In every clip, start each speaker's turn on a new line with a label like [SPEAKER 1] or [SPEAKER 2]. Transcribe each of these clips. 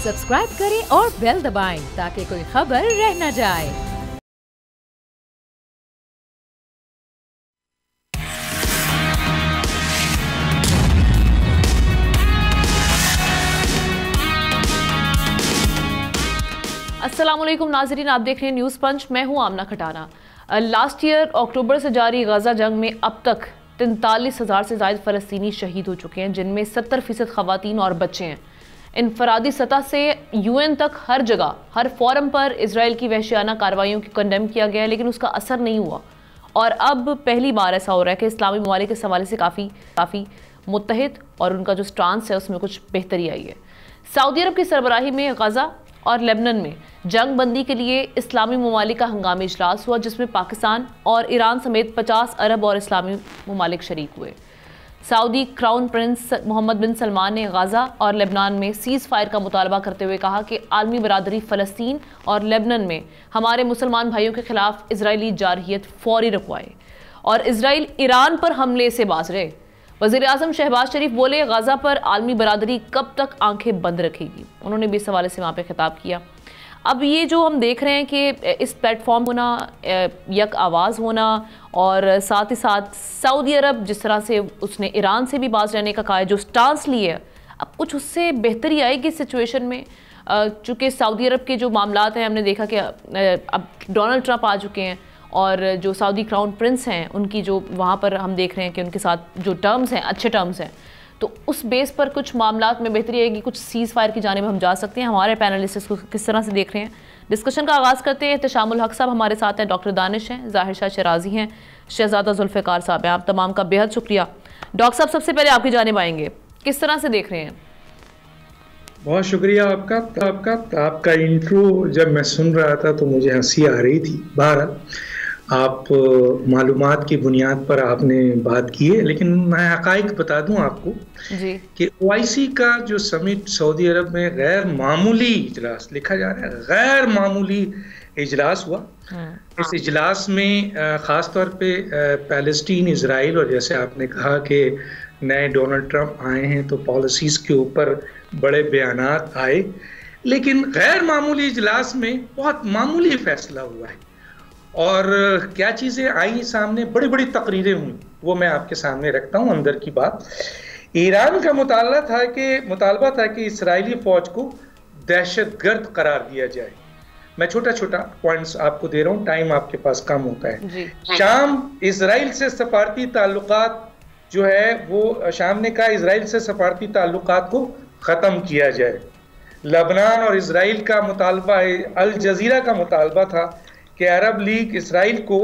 [SPEAKER 1] Subscribe करें और bell दबाएं ताकि कोई खबर रह न जाए। अस्सलामुअलैकुम नाज़रीन, आप देख रहे हैं न्यूज़ पंच। मैं हूं आमना खटाना। लास्ट ईयर अक्टूबर से जारी गजा जंग में अब तक 43,000 से ज़ायद फ़लस्तीनी शहीद हो चुके हैं, जिनमें 70% ख़वातीन और बच्चे हैं। इनफरादी सतह से UN तक हर जगह हर फोरम पर इसराइल की वहशियाना कार्रवाइयों को कंडेम किया गया है, लेकिन उसका असर नहीं हुआ। और अब पहली बार ऐसा हो रहा है कि इस्लामी ममालिक के हवाले से काफ़ी मुत्तहिद और उनका जो स्टांस है उसमें कुछ बेहतरी आई है। सऊदी अरब की सरबराही में गजा और लेबनान में जंग बंदी के लिए इस्लामी ममालिक का हंगामी इजलास हुआ, जिसमें पाकिस्तान और ईरान समेत 50 अरब और इस्लामी ममालिक शरीक हुए। सऊदी क्राउन प्रिंस मोहम्मद बिन सलमान ने गजा और लेबनान में सीज़ फायर का मुतालबा करते हुए कहा कि आलमी बरादरी फ़लस्तीन और लेबनान में हमारे मुसलमान भाइयों के खिलाफ इजरायली जारहियत फौरी रुकवाए और इसराइल ईरान पर हमले से बाज रहे। वज़ीर-ए-आज़म शहबाज शरीफ बोले, गजा पर आलमी बरादरी कब तक आंखें बंद रखेगी। उन्होंने भी इस हवाले से वहाँ पे खिताब किया। अब ये जो हम देख रहे हैं कि इस प्लेटफॉर्म होना, यक आवाज़ होना और साथ ही साथ सऊदी अरब जिस तरह से उसने ईरान से भी बाज रहने का कहा है, जो स्टांस लिए है, अब कुछ उससे बेहतरी आएगी सिचुएशन में। चूँकि सऊदी अरब के जो मामलात हैं, हमने देखा कि अब डोनाल्ड ट्रंप आ चुके हैं और जो सऊदी क्राउन प्रिंस हैं उनकी जो वहाँ पर हम देख रहे हैं कि उनके साथ जो टर्म्स हैं अच्छे टर्म्स हैं, तो उस बेस पर कुछ मामलात में बेहतरी आएगी, कुछ सीज़ फायर की जानिब हम जा सकते हैं। हमारे पैनलिस्ट इसको किस तरह से देख रहे हैं, डिस्कशन का आगाज़ करते हैं। एहतशामुल हक साहब हमारे साथ हैं, डॉक्टर दानिश हैं, ज़ाहिर शाह शराजी हैं, शहजादा जुल्फ़िकार साहब हैं। आप तमाम का बेहद शुक्रिया। डॉक्टर साहब, सबसे पहले आपकी जानिब आएंगे, किस तरह से देख रहे हैं?
[SPEAKER 2] बहुत शुक्रिया आपका इंट्रो जब मैं सुन रहा था तो मुझे हंसी आ रही थी। बहरहाल आप मालूमात की बुनियाद पर आपने बात की है, लेकिन मैं हक़ाइक़ बता दूं आपको जी कि OIC का जो समिट सऊदी अरब में गैर मामूली इजलास लिखा जा रहा है, गैर मामूली इजलास हुआ। इस इजलास में ख़ास तौर पे पैलेस्टीन, इसराइल और जैसे आपने कहा कि नए डोनाल्ड ट्रंप आए हैं तो पॉलिसीज़ के ऊपर बड़े बयानात आए, लेकिन गैर मामूली इजलास में बहुत मामूली फैसला हुआ है। और क्या चीज़ें आई सामने, बड़ी बड़ी तकरीरें हुई, वो मैं आपके सामने रखता हूँ। अंदर की बात, ईरान का मुतालबा था कि इस्राएली फ़ौज को दहशतगर्द करार दिया जाए। मैं छोटा छोटा पॉइंट्स आपको दे रहा हूँ, टाइम आपके पास कम होता है। शाम इसराइल से सफारती ताल्लुकात जो है वो शाम ने कहा इसराइल से सफारती ताल्लुकात को ख़त्म किया जाए। लेबनान और इसराइल का मुतालबा, अल जज़ीरा का मुतालबा था कि अरब लीग इसराइल को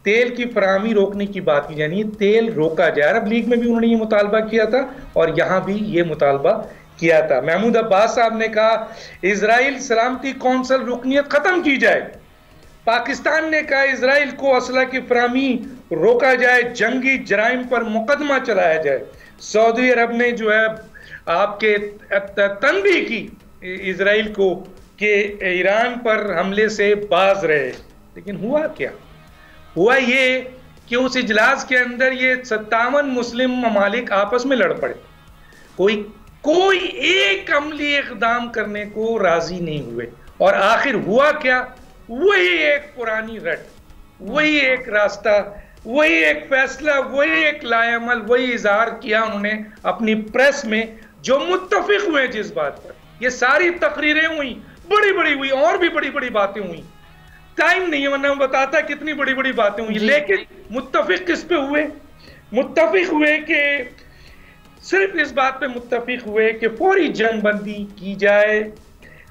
[SPEAKER 2] तेल की फराहमी रोकने की बात की, यानी तेल रोका जाए। अरब लीग में भी उन्होंने ये मुतालबा किया था और यहाँ भी ये मुतालबा किया था। महमूद अब्बास साहब ने कहा इसराइल सलामती कौंसल रुकनियत ख़त्म की जाए। पाकिस्तान ने कहा इसराइल को असला की फराहमी रोका जाए, जंगी जराइम पर मुकदमा चलाया जाए। सऊदी अरब ने जो है आपके तनबीह की इसराइल को कि ईरान पर हमले से बाज रहे, लेकिन हुआ क्या? हुआ ये कि उस इजलास के अंदर ये 57 मुस्लिम ममालिक आपस में लड़ पड़े। कोई एक अमली इक़दाम करने को राजी नहीं हुए और आखिर हुआ क्या? वही एक पुरानी रट, वही एक रास्ता, वही एक फैसला, वही एक लाएअमल, वही इजहार किया उन्होंने अपनी प्रेस में, जो मुत्तफिक हुए जिस बात पर। ये सारी तकरीरें हुई, बड़ी बड़ी हुई, और भी बड़ी बड़ी बातें हुई। टाइम नहीं है वरना मैं बताता कितनी बड़ी बड़ी बातें हुई, लेकिन मुत्तफिक किस पे हुए? मुत्तफिक हुए कि सिर्फ इस बात पे मुत्तफिक हुए कि फौरी जंग बंदी की जाए।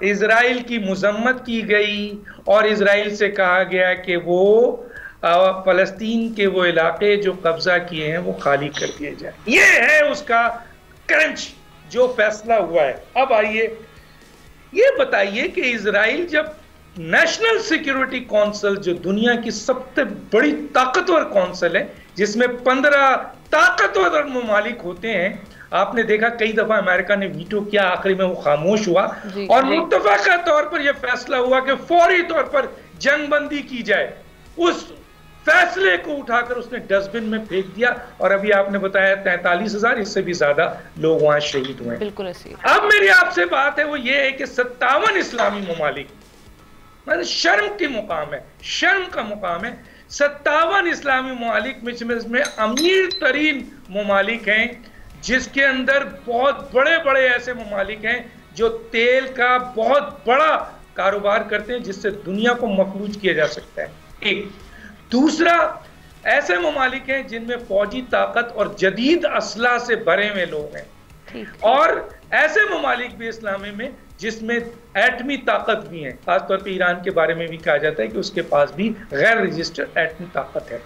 [SPEAKER 2] इजराइल की मजम्मत की गई और इजराइल से कहा गया कि वो फलस्तीन के वो इलाके जो कब्जा किए हैं वो खाली कर दिए जाए। ये है उसका क्रंच जो फैसला हुआ है। अब आइए ये बताइए कि इजराइल जब नेशनल सिक्योरिटी काउंसिल, जो दुनिया की सबसे बड़ी ताकतवर काउंसिल है, जिसमें 15 ताकतवर ममालिक होते हैं, आपने देखा कई दफा अमेरिका ने वीटो किया, आखिरी में वो खामोश हुआ और मुत्तफाका तौर पर यह फैसला हुआ कि फौरी तौर पर जंग बंदी की जाए। उस फैसले को उठाकर उसने डस्टबिन में फेंक दिया और अभी आपने बताया 43,000, इससे भी ज्यादा लोग वहां शहीद हुए।
[SPEAKER 1] बिल्कुल ऐसी।
[SPEAKER 2] अब मेरी आपसे बात है वो ये है कि 57 इस्लामी ममालिक, मतलब शर्म की मुकाम है, शर्म का मुकाम है, 57 इस्लामी ममालिक में अमीर तरीन ममालिक हैं, जिसके अंदर बहुत बड़े बड़े ऐसे ममालिक हैं जो तेल का बहुत बड़ा कारोबार करते हैं, जिससे दुनिया को मफलूज किया जा सकता है। एक दूसरा, ऐसे ममालिक हैं जिनमें फौजी ताकत और जदीद असला से भरे हुए लोग हैं, और ऐसे ममालिक भी इस्लामी में जिसमें एटमी ताकत भी है। खासतौर पर ईरान के बारे में भी कहा जाता है कि उसके पास भी गैर रजिस्टर्ड एटमी ताकत है।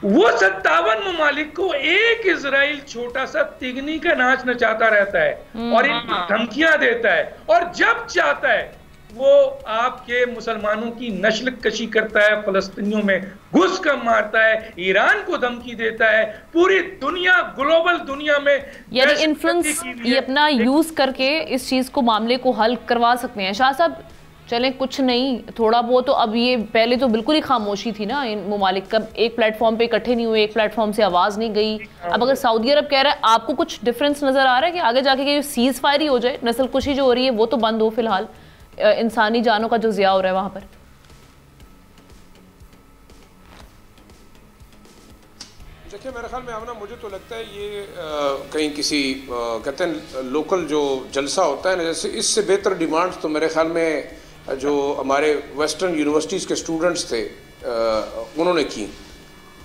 [SPEAKER 2] वो 57 ममालिक को एक इजराइल छोटा सा तिगनी का नाच नचाता रहता है और इनको धमकियां देता है, और जब चाहता है वो आपके मुसलमानों की नस्ल कशी करता है, फलस्तीनियों में घुस कर मारता है, ईरान को धमकी देता है, पूरी दुनिया, ग्लोबल दुनिया में,
[SPEAKER 1] यानी इन्फ्लुएंस ये अपना यूज करके इस चीज को, मामले को हल करवा सकते हैं। शाह साहब चलें, कुछ नहीं, थोड़ा बहुत तो, अब ये पहले तो बिल्कुल ही खामोशी थी ना इन ममालिक, कब एक प्लेटफॉर्म पे इकट्ठे नहीं हुए, एक प्लेटफॉर्म से आवाज नहीं गई। अब अगर सऊदी अरब कह रहा है, आपको कुछ डिफरेंस नजर आ रहा है कि आगे जाके कि सीज फायर ही हो जाए, नस्ल कुशी जो हो रही है वो तो बंद हो, फिलहाल इंसानी जानों का जो ज़िया हो रहा है वहां पर?
[SPEAKER 3] देखिए, मेरे ख्याल में आमना, मुझे तो लगता है ये कहीं किसी कहते हैं लोकल जो जलसा होता है ना, जैसे इससे बेहतर डिमांड्स तो मेरे ख्याल में जो हमारे वेस्टर्न यूनिवर्सिटीज़ के स्टूडेंट्स थे उन्होंने की।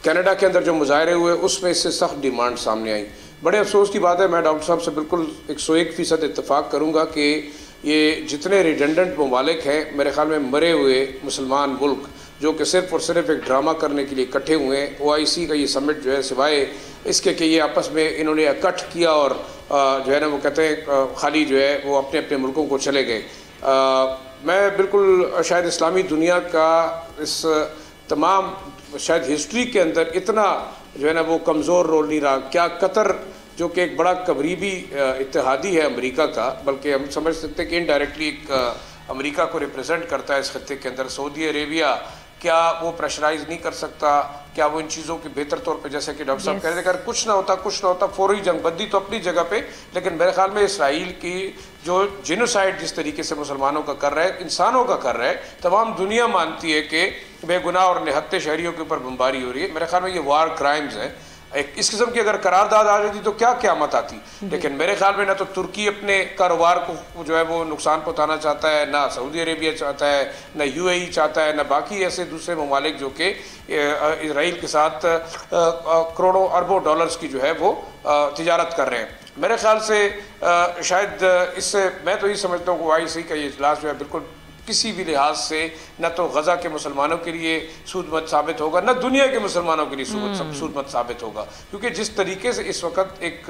[SPEAKER 3] कनाडा के अंदर जो मुजाहरे हुए उसमें इससे सख्त डिमांड सामने आई। बड़े अफसोस की बात है, मैं डॉक्टर साहब से बिल्कुल 101% इत्तेफाक करूँगा कि ये जितने रिडेंडेंट ममालिक हैं, मेरे ख्याल में मरे हुए मुसलमान मुल्क जो कि सिर्फ़ और सिर्फ एक ड्रामा करने के लिए इकट्ठे हुए हैं। OIC का ये समिट जो है, सिवाय इसके कि ये आपस में इन्होंने इकट्ठ किया और जो है ना वो कहते हैं खाली जो है वो अपने अपने मुल्कों को चले गए। मैं बिल्कुल शायद इस्लामी दुनिया का इस तमाम शायद हिस्ट्री के अंदर इतना जो है ना वो कमज़ोर रोल नहीं रहा। क्या कतर जो कि एक बड़ा करीबी इत्तेहादी है अमेरिका का, बल्कि हम समझ सकते हैं कि इनडायरेक्टली एक अमेरिका को रिप्रेजेंट करता है इस खत्ते के अंदर, सऊदी अरेबिया, क्या वो प्रेशराइज नहीं कर सकता? क्या वो इन चीज़ों के बेहतर तौर पे, जैसे कि डॉक्टर साहब कह रहे थे, अगर कुछ ना होता फौरी जंगबंदी तो अपनी जगह पे, लेकिन मेरे ख्याल में इसराइल की जो जिनोसाइड जिस तरीके से मुसलमानों का कर रहा है, इंसानों का कर रहा है, तमाम दुनिया मानती है कि बेगुनाह और निहत्ते शहरियों के ऊपर बमबारी हो रही है। मेरे ख्याल में ये वार क्राइम्स हैं। एक इस किस्म की अगर करारदाद आ जाती तो क्या क़यामत आती। लेकिन मेरे ख्याल में ना तो तुर्की अपने कारोबार को जो है वो नुकसान पहुँचाना चाहता है, ना सऊदी अरेबिया चाहता है, ना UAE चाहता है, ना बाकी ऐसे दूसरे ममालिक जो कि इसराइल के साथ करोड़ों अरबों डॉलर्स की जो है वो तिजारत कर रहे हैं। मेरे ख्याल से शायद इससे मैं तो ये समझता हूँ कि OIC का ये इजलास जो है बिल्कुल किसी भी लिहाज से न तो गज़ा के मुसलमानों के लिए सूदमंद साबित होगा, न दुनिया के मुसलमानों के लिए सूदमंद साबित होगा, क्योंकि जिस तरीके से इस वक्त एक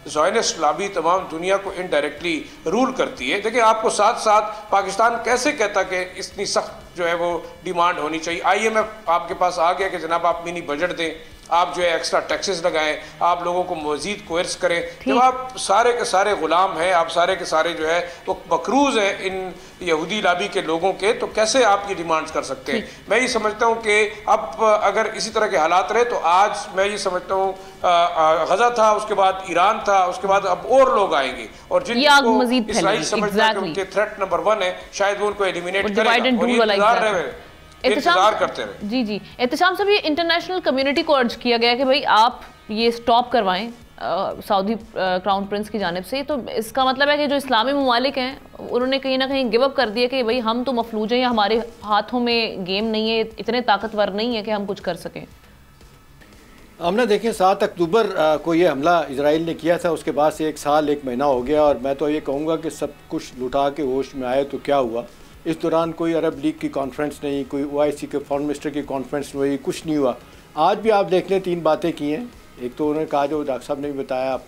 [SPEAKER 3] ज़ायनिस्ट लॉबी तमाम दुनिया को इनडायरेक्टली रूल करती है। देखिए, आपको साथ साथ पाकिस्तान कैसे कहता कि इतनी सख्त जो है वो डिमांड होनी चाहिए। IMF आपके पास आ गया कि जनाब आप मिनी बजट दें, आप जो है एक्स्ट्रा टैक्सेस लगाएं, आप लोगों को मज़ीद कोर्स करें। जब आप सारे के सारे ग़ुलाम हैं, आप सारे के सारे जो है वो मकरूज़ हैं इन यहूदी लाबी के लोगों के, तो कैसे आप ये डिमांड्स कर सकते हैं? मैं ये समझता हूँ कि अब अगर इसी तरह के हालात रहे तो आज मैं ये समझता हूँ गज़ा था, उसके बाद ईरान था, उसके बाद अब और लोग आएंगे और जिनको इसराइल समझता है कि उनके थ्रेट नंबर 1 है, शायद वो उनको एलिमिनेट करेगा। इंतजार करते रहे।
[SPEAKER 1] जी जी, एहतशाम साहब, ये इंटरनेशनल कम्युनिटी को अर्ज किया गया कि भाई आप ये स्टॉप करवाएं सऊदी क्राउन प्रिंस की जानिब से, तो इसका मतलब है कि जो इस्लामी ममालिक हैं उन्होंने कहीं ना कहीं गिव अप कर दिया कि भाई हम तो मफलूज हैं या हमारे हाथों में गेम नहीं है, इतने ताकतवर नहीं है कि हम कुछ कर सकें।
[SPEAKER 4] हमने देखें 7 अक्टूबर को ये हमला इजराइल ने किया था, उसके बाद से 1 साल 1 महीना हो गया, और मैं तो ये कहूँगा कि सब कुछ लुटा के होश में आए तो क्या हुआ। इस दौरान कोई अरब लीग की कॉन्फ्रेंस नहीं, कोई OIC के फॉरेन मिनिस्टर की कॉन्फ्रेंस नहीं हुई, कुछ नहीं हुआ। आज भी आप देख लें 3 बातें की हैं। एक तो उन्होंने कहा, जो डॉक्टर साहब ने भी बताया,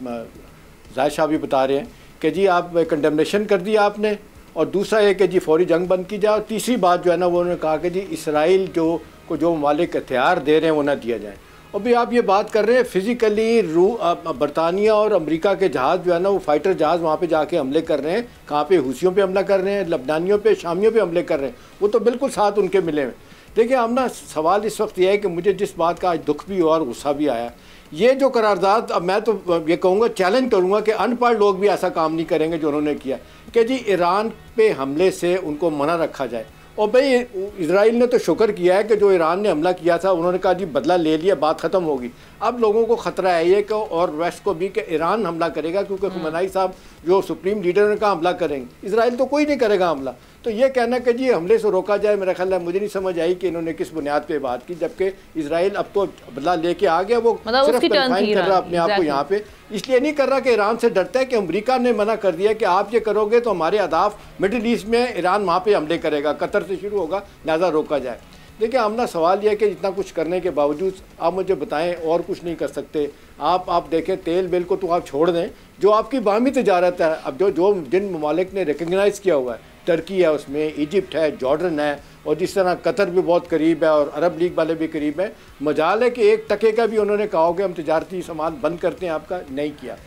[SPEAKER 4] जाहिद शाह भी बता रहे हैं कि जी आप कंडेमनेशन कर दिया आपने, और दूसरा है कि जी फौरी जंग बंद की जाए, और तीसरी बात जो है ना वो उन्होंने कहा कि जी इसराइल जो ममालिक हथियार दे रहे हैं वो ना दिया जाए। और भी आप ये बात कर रहे हैं फिज़िकली बरतानिया और अमेरिका के जहाज़ जो है ना वो फाइटर जहाज़ वहाँ पे जाके हमले कर रहे हैं। कहाँ पे? हूसियों पे हमला कर रहे हैं, लबनानियों पे, शामियों पे हमले कर रहे हैं, वो तो बिल्कुल साथ उनके मिले हैं। देखिए आमना, सवाल इस वक्त यह है कि मुझे जिस बात का आज दुख भी हुआ और गुस्सा भी आया, ये जो करारदाद, अब मैं तो ये कहूँगा, चैलेंज करूँगा कि अनपढ़ लोग भी ऐसा काम नहीं करेंगे जो उन्होंने किया कि जी ईरान पे हमले से उनको मना रखा जाए। और भाई इजराइल ने तो शुक्र किया है कि जो ईरान ने हमला किया था उन्होंने कहा जी बदला ले लिया, बात ख़त्म होगी। अब लोगों को ख़तरा है ये कि, और वेस्ट को भी, कि ईरान हमला करेगा, क्योंकि खुमैनी साहब जो सुप्रीम लीडर ने कहा हमला करेंगे, इजराइल तो कोई नहीं करेगा हमला। तो ये कहना कि जी हमले से रोका जाए, मेरा ख्याल है मुझे नहीं समझ आई कि इन्होंने किस बुनियाद पे बात की, जबकि इजराइल अब तो बदला लेके आ गया, वो सिर्फ कन्फाइन कर रहा अपने आप को यहाँ पे, इसलिए नहीं कर रहा कि ईरान से डरता है कि अमेरिका ने मना कर दिया कि आप ये करोगे तो हमारे अहदाफ मिडिल ईस्ट में ईरान वहाँ पे हमले करेगा, कतर से शुरू होगा, लिहाजा रोका जाए। देखिए आमना, सवाल यह है कि इतना कुछ करने के बावजूद आप मुझे बताएं और कुछ नहीं कर सकते। आप देखें, तेल बिल को तो आप छोड़ दें, जो आपकी बाहमी तजारत है, अब जो जिन ममालिक ने रिकगनाइज़ किया हुआ है, टर्की है उसमें, इजिप्ट है, जॉर्डन है, और जिस तरह कतर भी बहुत करीब है और अरब लीग वाले भी करीब हैं, मजाल है कि 1 टके का भी उन्होंने कहा होगा हम तजारती सामान बंद करते हैं, आपका नहीं किया।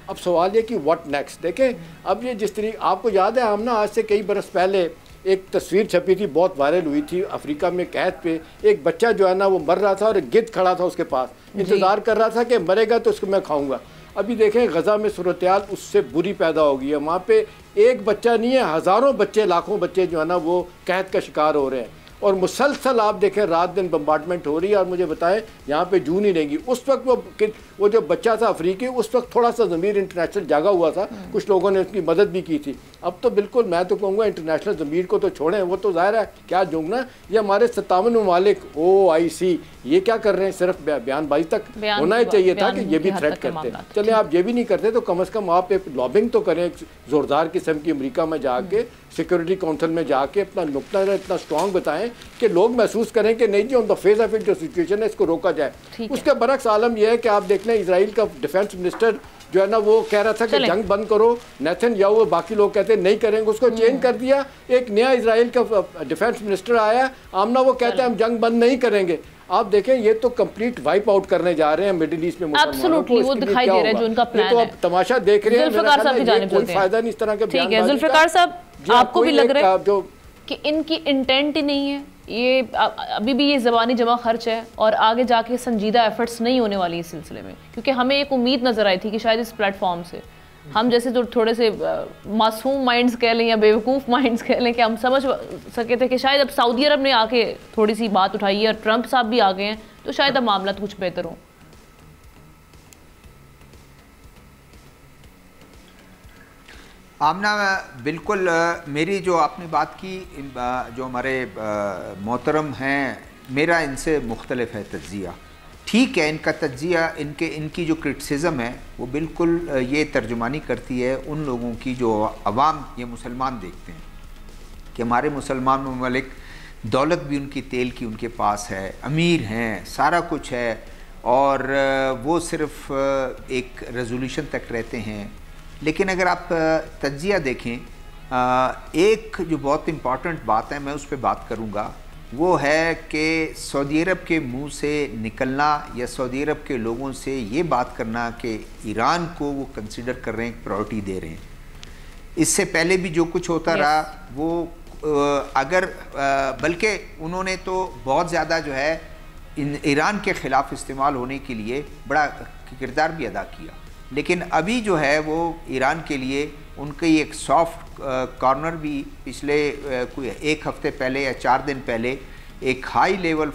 [SPEAKER 4] अब सवाल ये कि व्हाट नेक्स्ट। देखें अब ये जिस तरीके, आपको याद है हमने आज से कई बरस पहले एक तस्वीर छपी थी, बहुत वायरल हुई थी, अफ्रीका में कैद पे एक बच्चा जो है ना वो मर रहा था और एक गिद्ध खड़ा था उसके पास, इंतज़ार कर रहा था कि मरेगा तो उसको मैं खाऊंगा। अभी देखें गज़ा में सूरत-ए-हाल उससे बुरी पैदा हो गई है, वहाँ पे एक बच्चा नहीं है, हज़ारों बच्चे, लाखों बच्चे जो है ना वो कैद का शिकार हो रहे हैं, और मुसलसल आप देखें रात दिन बम्बार्डमेंट हो रही है। और मुझे बताएं यहाँ पे जून ही रहेंगी। उस वक्त वो जो बच्चा था अफ्रीकी, उस वक्त थोड़ा सा ज़मीर इंटरनेशनल जागा हुआ था, कुछ लोगों ने उसकी मदद भी की थी। अब तो बिल्कुल मैं तो कहूँगा इंटरनेशनल ज़मीर को तो छोड़ें, वो तो ज़ाहिर है क्या जोगना, ये हमारे 57 ममालिक OIC ये क्या कर रहे हैं, सिर्फ बयानबाजी तक होना ही चाहिए था कि ये भी थ्रेट करते। चले आप ये भी नहीं करते तो कम से कम आप एक लॉबिंग तो करें ज़ोरदार किस्म की, अमेरिका में जाके सिक्योरिटी काउंसिल में जाके अपना नुक्ता इतना स्ट्रॉन्ग बताएं कि लोग महसूस करें कि नहीं जी on the face of it जो सिचुएशन है इसको रोका जाए। उसके बरक्स आलम यह है कि आप देख लें इजराइल का डिफेंस मिनिस्टर जो है ना वो कह रहा था कि जंग बंद करो, नेतन्याहू बाकी लोग कहते हैं नहीं करेंगे, उसको चेंज कर दिया। एक नया इजराइल का डिफेंस मिनिस्टर आया, आमना वो कहते हैं हम जंग बंद नहीं करेंगे। आप देखें ये तो कंप्लीट वाइप आउट करने जा रहे हैं मिडिल ईस्ट में मुसलमानों को, वो दिखाई दे रहा है जो उनका प्लान है। तो आप तमाशा देख रहे हैं, कोई फायदा नहीं इस तरह के।
[SPEAKER 1] ठीक है जुल्फिकार साहब, आपको भी लग रहा है कि इनकी इंटेंट ही नहीं है, ये अभी भी ये ज़बानी जमा खर्च है और आगे जाके संजीदा एफर्ट्स नहीं होने वाली इस सिलसिले में? क्योंकि हमें एक उम्मीद नज़र आई थी कि शायद इस प्लेटफॉर्म से हम जैसे जो थोड़े से मासूम माइंड्स कह लें या बेवकूफ़ माइंड्स कह लें कि हम समझ सके थे कि शायद अब सऊदी अरब ने आके थोड़ी सी बात उठाई है और ट्रंप साहब भी आ गए हैं, तो शायद अब मामला कुछ बेहतर हो।
[SPEAKER 5] आमना बिल्कुल मेरी जो आपने बात की, जो हमारे मोहतरम हैं, मेरा इनसे मुख्तलिफ है तज्जिया। ठीक है, इनका तज्जिया, इनकी जो क्रिटिसिज़म है वो बिल्कुल ये तर्जुमानी करती है उन लोगों की जो अवाम ये मुसलमान देखते हैं कि हमारे मुसलमान ममालिक दौलत भी उनकी तेल की उनके पास है, अमीर हैं, सारा कुछ है, और वो सिर्फ़ एक रेजोल्यूशन तक रहते हैं। लेकिन अगर आप तज्जिया देखें, एक जो बहुत इम्पॉर्टेंट बात है, मैं उस पर बात करूँगा, वो है कि सऊदी अरब के मुंह से निकलना या सऊदी अरब के लोगों से ये बात करना कि ईरान को वो कंसिडर कर रहे हैं, प्रायोरिटी दे रहे हैं। इससे पहले भी जो कुछ होता रहा वो अगर बल्कि उन्होंने तो बहुत ज़्यादा जो है ईरान के ख़िलाफ़ इस्तेमाल होने के लिए बड़ा किरदार भी अदा किया, लेकिन अभी जो है वो ईरान के लिए उनकी एक सॉफ्ट कॉर्नर भी पिछले कोई 1 हफ़्ते पहले या 4 दिन पहले एक हाई लेवल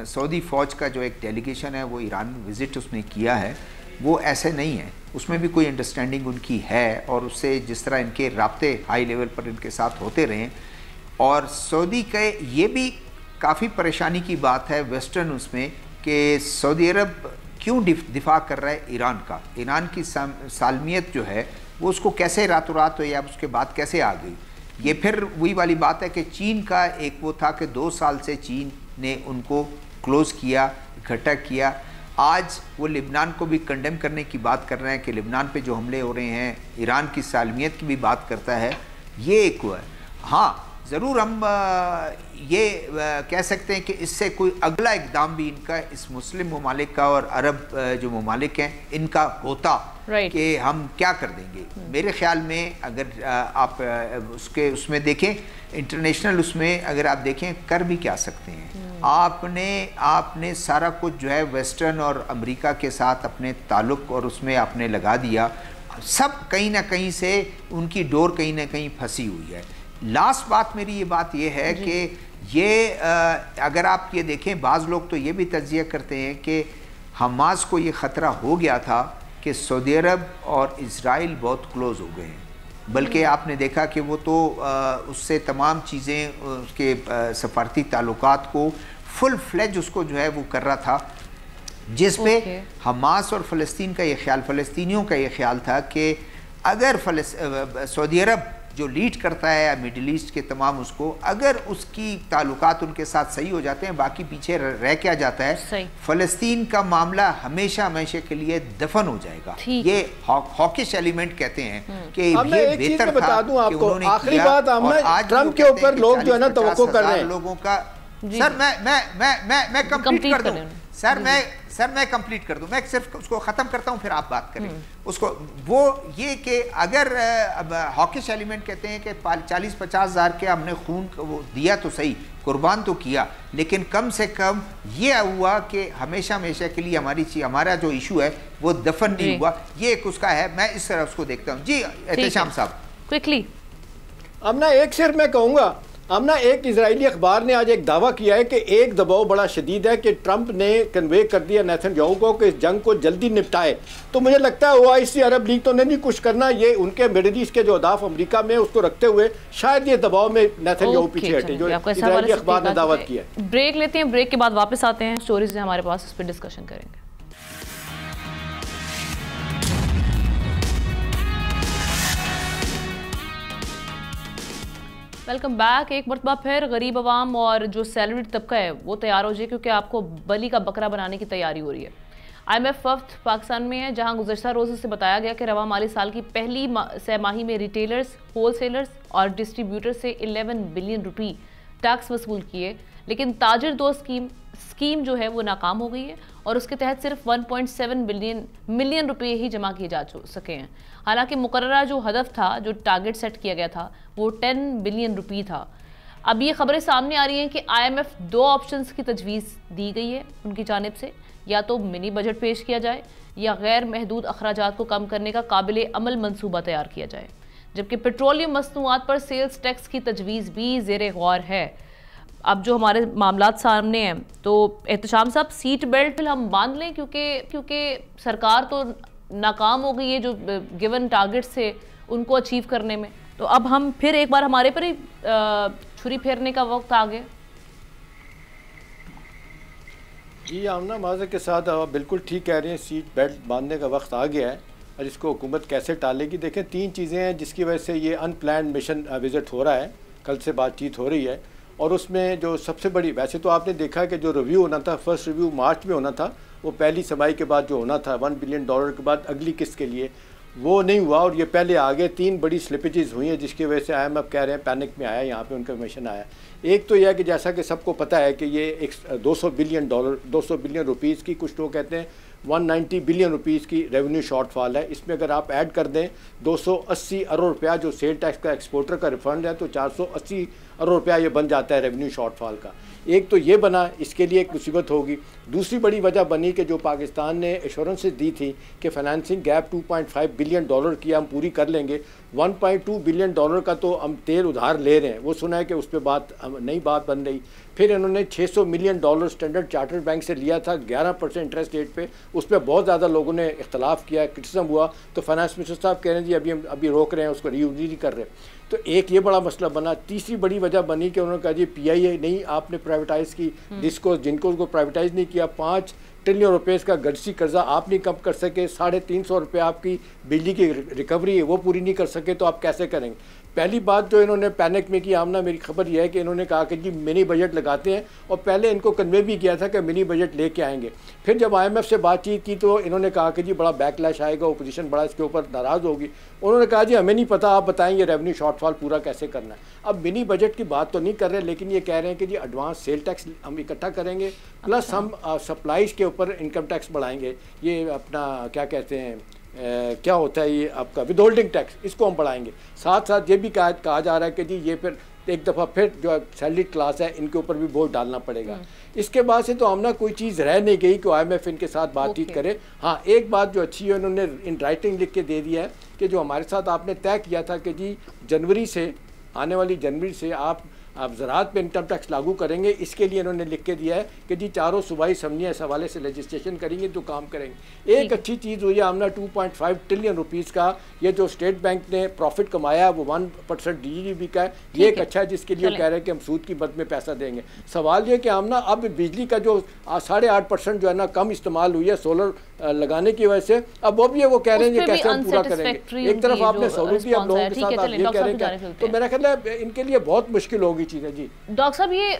[SPEAKER 5] सऊदी फ़ौज का जो एक डेलीगेशन है वो ईरान विज़िट उसने किया है, वो ऐसे नहीं है, उसमें भी कोई अंडरस्टैंडिंग उनकी है, और उससे जिस तरह इनके राब्ते हाई लेवल पर इनके साथ होते रहें। और सऊदी के ये भी काफ़ी परेशानी की बात है वेस्टर्न उसमें कि सऊदी अरब क्यों दिफा कर रहा है ईरान का, ईरान की सालमियत जो है वो उसको कैसे रातों रात हो या उसके बाद कैसे आ गई। ये फिर वही वाली बात है कि चीन का एक वो था कि 2 साल से चीन ने उनको क्लोज़ किया, इकट्ठा किया। आज वो लिबनान को भी कंडेम करने की बात कर रहे हैं कि लिबनान पे जो हमले हो रहे हैं, ईरान की सालमियत की भी बात करता है, ये एक हुआ है। हाँ, ज़रूर हम ये कह सकते हैं कि इससे कोई अगला इकदाम भी इनका इस मुस्लिम ममालिक का और अरब जो ममालिक हैं इनका होता कि हम क्या कर देंगे। मेरे ख्याल में अगर आप उसमें देखें, इंटरनेशनल उसमें अगर आप देखें कर भी क्या सकते हैं। आपने सारा कुछ जो है वेस्टर्न और अमेरिका के साथ अपने ताल्लुक़ और उसमें आपने लगा दिया, सब कहीं ना कहीं से उनकी डोर कहीं ना कहीं फंसी हुई है। लास्ट बात मेरी ये बात ये है कि ये अगर आप ये देखें, बाज़ लोग तो ये भी तज्जिया करते हैं कि हमास को ये ख़तरा हो गया था कि सऊदी अरब और इज़राइल बहुत क्लोज़ हो गए हैं, बल्कि आपने देखा कि वो तो उससे तमाम चीज़ें उसके सफारती ताल्लुकात को फुल फ्लेज उसको जो है वो कर रहा था, जिस पे हमास और फ़लस्तीन का ये ख्याल, फ़लस्तीनियों का ये ख्याल था कि अगर सऊदी अरब जो लीड करता है मिडिल ईस्ट के तमाम उसको, अगर उसकी ताल्लुकात उनके साथ सही हो जाते हैं, बाकी पीछे रह क्या जाता है, फ़लस्तीन का मामला हमेशा हमेशा के लिए दफन हो जाएगा। ये हॉकिश एलिमेंट कहते हैं कि ये बेहतर था।
[SPEAKER 4] बता दूं आपको, आखिरी बात आज ट्रंप के ऊपर लोग जो है ना तवक्को कर रहे हैं
[SPEAKER 5] लोगों का। सर मैं कंप्लीट कर दूं, सर मैं कंप्लीट कर दूं, मैं सिर्फ उसको ख़त्म करता हूं फिर आप बात करें उसको। वो ये कि अगर हॉकिश एलिमेंट कहते हैं कि 40-50 हज़ार के हमने खून वो दिया तो सही, कुर्बान तो किया, लेकिन कम से कम ये हुआ कि हमेशा हमेशा के लिए हमारा जो इशू है वो दफन नहीं हुआ। ये एक उसका है, मैं इस तरह उसको देखता हूँ। जी एहतेशाम साहब
[SPEAKER 1] क्विकली।
[SPEAKER 4] अब ना एक सिर्फ मैं कहूँगा, अब ना एक इजरायली अखबार ने आज एक दावा किया है कि एक दबाव बड़ा शदीद है कि ट्रंप ने कन्वे कर दिया नेतन्याहू को कि इस जंग को जल्दी निपटाए। तो मुझे लगता है ओआईसी अरब लीग तो नहीं कुछ करना, ये उनके मिडिल ईस्ट के जो अहदाफ अमेरिका में उसको रखते हुए शायद ये दबाव में नेतन्याहू पीछे हटे, जो इजरायली अखबार ने दावा किया है।
[SPEAKER 1] ब्रेक लेते हैं, ब्रेक के बाद वापस आते हैं, स्टोरीज हमारे पास, उस पर डिस्कशन करेंगे। Welcome back. एक मरतबा फिर गरीब आवाम और जो सैलरी तबका है वो तैयार हो जाए, क्योंकि आपको बली का बकरा बनाने की तैयारी हो रही है। IMF वफ्द पाकिस्तान में है, जहां गुज़श्ता रोज़ से बताया गया कि रवा माली साल की पहली सहमाही में रिटेलर्स, होलसेलर्स और डिस्ट्रीब्यूटर से 11 बिलियन रुपये टैक्स वसूल किए, लेकिन ताजिर दो स्कीम जो है वो नाकाम हो गई है और उसके तहत सिर्फ 1.7 मिलियन रुपये ही जमा किए जा सके हैं। हालांकि मुकर्ररा जो हदफ था, जो टारगेट सेट किया गया था, वो 10 बिलियन रुपये था। अब ये खबरें सामने आ रही हैं कि IMF 2 ऑप्शंस की तजवीज़ दी गई है उनकी जानिब से, या तो मिनी बजट पेश किया जाए या गैर महदूद अखराजात को कम करने का काबिल अमल मंसूबा तैयार किया जाए। जबकि पेट्रोलियम मसनूआत पर सेल्स टैक्स की तजवीज़ भी ज़ेर गौर है। अब जो हमारे मामलात सामने हैं, तो एहतशाम साहब सीट बेल्ट हम बांध लें, क्योंकि सरकार तो नाकाम हो गई है जो गिवन टारगेट से उनको अचीव करने में। तो अब हम फिर एक बार हमारे पर ही छुरी फेरने का वक्त आ गया।
[SPEAKER 4] जी आमना माज़र के साथ आप बिल्कुल ठीक कह रहे हैं, सीट बेल्ट बांधने का वक्त आ गया है और इसको हुकूमत कैसे टालेगी। देखें 3 चीज़ें हैं जिसकी वजह से ये अनप्लान्ड मिशन विज़िट हो रहा है, कल से बातचीत हो रही है। और उसमें जो सबसे बड़ी, वैसे तो आपने देखा कि जो रिव्यू होना था, फर्स्ट रिव्यू मार्च में होना था, वो पहली समाई के बाद जो होना था $1 बिलियन के बाद अगली किस्त के लिए, वो नहीं हुआ और ये पहले आगे 3 बड़ी स्लिपेजेस हुई हैं जिसकी वजह से IMF कह रहे हैं पैनिक में आया, यहाँ पे उनका मिशन आया। एक तो यह है कि जैसा कि सबको पता है कि ये एक $200 बिलियन रुपीज़ की, कुछ लोग कहते हैं 190 बिलियन रुपीज़ की रेवेन्यू शॉर्टफॉल है। इसमें अगर आप ऐड कर दें 280 अरब रुपया जो सेल टैक्स का एक्सपोर्टर का रिफंड है, तो 480 अरब रुपया ये बन जाता है रेवेन्यू शॉर्टफॉल का। एक तो ये बना, इसके लिए एक मुसीबत होगी। दूसरी बड़ी वजह बनी कि जो पाकिस्तान ने एश्योरेंसेस दी थी कि फाइनेंसिंग गैप $2.5 बिलियन की हम पूरी कर लेंगे, $1.2 बिलियन का तो हम तेल उधार ले रहे हैं, वो सुना है कि उस पर नई बात बन रही। फिर इन्होंने $600 मिलियन स्टैंडर्ड चार्टर्ड बैंक से लिया था 11% इंटरेस्ट रेट पे, उस पर बहुत ज़्यादा लोगों ने इख्तलाफ किया, क्रिटिसिज्म हुआ। तो फाइनेंस मिनिस्टर साहब कह रहे हैं जी अभी रोक रहे हैं, उसको रीयूज नहीं कर रहे। तो एक ये बड़ा मसला बना। तीसरी बड़ी वजह बनी कि उन्होंने कहा जी PIA नहीं आपने प्राइवेटाइज़ की, जिनको उसको प्राइवेटाइज़ नहीं किया, 5 ट्रिलियन रुपये का गडसी कर्जा आप नहीं कम कर सके, 350 रुपये आपकी बिजली की रिकवरी है वो पूरी नहीं कर सके, तो आप कैसे करेंगे। पहली बात जो इन्होंने पैनिक में की आमना, मेरी खबर यह है कि इन्होंने कहा कि जी मिनी बजट लगाते हैं, और पहले इनको कन्वे भी किया था कि मिनी बजट लेके आएंगे। फिर जब IMF से बातचीत की तो इन्होंने कहा कि जी बड़ा बैकलैश आएगा, ओपोजिशन बड़ा इसके ऊपर नाराज़ होगी। उन्होंने कहा जी हमें नहीं पता, आप बताएंगे रेवेन्यू शॉर्टफॉल पूरा कैसे करना है। अब मिनी बजट की बात तो नहीं कर रहे, लेकिन ये कह रहे हैं कि जी एडवांस सेल टैक्स हम इकट्ठा करेंगे, प्लस हम सप्लाईज के ऊपर इनकम टैक्स बढ़ाएंगे, ये अपना क्या कहते हैं क्या होता है ये आपका विदहोल्डिंग टैक्स, इसको हम बढ़ाएंगे। साथ साथ ये भी कहा जा रहा है कि जी ये फिर एक दफ़ा फिर जो सैलरी क्लास है इनके ऊपर भी बोझ डालना पड़ेगा। इसके बाद से तो हमने कोई चीज़ रह नहीं गई कि IMF इनके साथ बातचीत करे। हाँ, एक बात जो अच्छी है, उन्होंने इन राइटिंग लिख के दे दिया है कि जो हमारे साथ आपने तय किया था कि जी जनवरी से, आने वाली जनवरी से आप ज़राअत पे इनकम टैक्स लागू करेंगे, इसके लिए इन्होंने लिख के दिया है कि जी चारों सूबाई असम्बलियाँ इस हवाले से लेजिस्लेशन करेंगी तो काम करेंगे। एक अच्छी चीज़ हुई है हमने 2.5 ट्रिलियन रुपीज़ का ये जो स्टेट बैंक ने प्रॉफिट कमाया वो 1% GDP का है, ये एक अच्छा है, जिसके लिए कह रहे हैं कि हम सूद की मद में पैसा देंगे। सवाल ये कि हमने अब बिजली का जो 8.5% जो है ना कम इस्तेमाल हुई है सोलर लगाने की वजह से, अब वो भी वो कह रहे हैं ये कैसे हम पूरा करेंगे। एक तरफ आपने सहूलत दी, अब लोगों के साथ आप ये कह रहे हैं, तो मेरा ख्याल है इनके लिए बहुत मुश्किल होगी चीज़ है। जी
[SPEAKER 1] डॉक्टर साहब, ये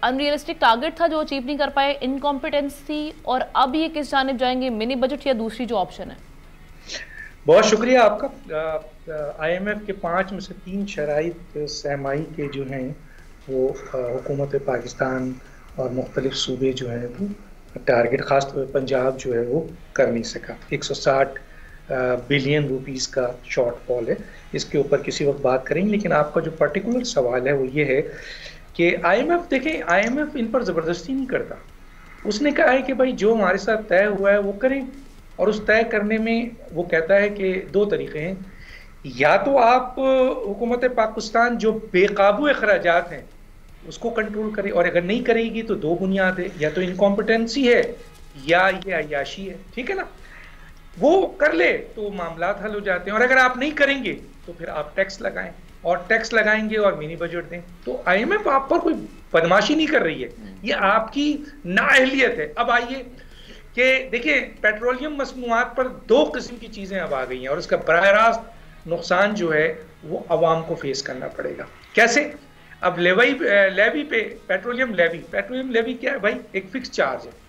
[SPEAKER 1] अनरियलिस्टिक टारगेट था जो अचीव नहीं कर पाए, इनकॉम्पिटेंसी, और अब ये किस जानिब जाएंगे, मिनी बजट या दूसरी जो ऑप्शन है?
[SPEAKER 2] बहुत शुक्रिया आपका। IMF के 5 में से 3 शराइत सहमाई के जो हैं वो हुकूमत पाकिस्तान और मुख्तलिफ सूबे जो हैं वो टारगेट, ख़ास तौर पर पंजाब जो है वो कर नहीं सका। 160 बिलियन रुपीस का शॉर्टफॉल है, इसके ऊपर किसी वक्त बात करेंगे। लेकिन आपका जो पर्टिकुलर सवाल है वो ये है कि IMF, देखें IMF इन पर ज़बरदस्ती नहीं करता। उसने कहा है कि भाई जो हमारे साथ तय हुआ है वो करें, और उस तय करने में वो कहता है कि 2 तरीक़े हैं, या तो आप हुकूमत पाकिस्तान जो बेकाबू अखराजात हैं उसको कंट्रोल करे, और अगर नहीं करेगी तो 2 बुनियाद है, या तो इनकॉम्पिटेंसी है या ये अय्याशी है, ठीक है ना। वो कर ले तो मामला हल हो जाते हैं, और अगर आप नहीं करेंगे तो फिर आप टैक्स लगाएं, और टैक्स लगाएंगे और मिनी बजट दें। तो IMF आप पर कोई बदमाशी नहीं कर रही है, ये आपकी नाअहलियत है। अब आइए कि देखिए, पेट्रोलियम मसनूआत पर 2 किस्म की चीज़ें अब आ गई हैं, और इसका बराह रास्त नुकसान जो है वो अवाम को फेस करना पड़ेगा। कैसे? अब लेवी पे पेट्रोलियम लेवी क्या है भाई? एक फिक्स चार्ज है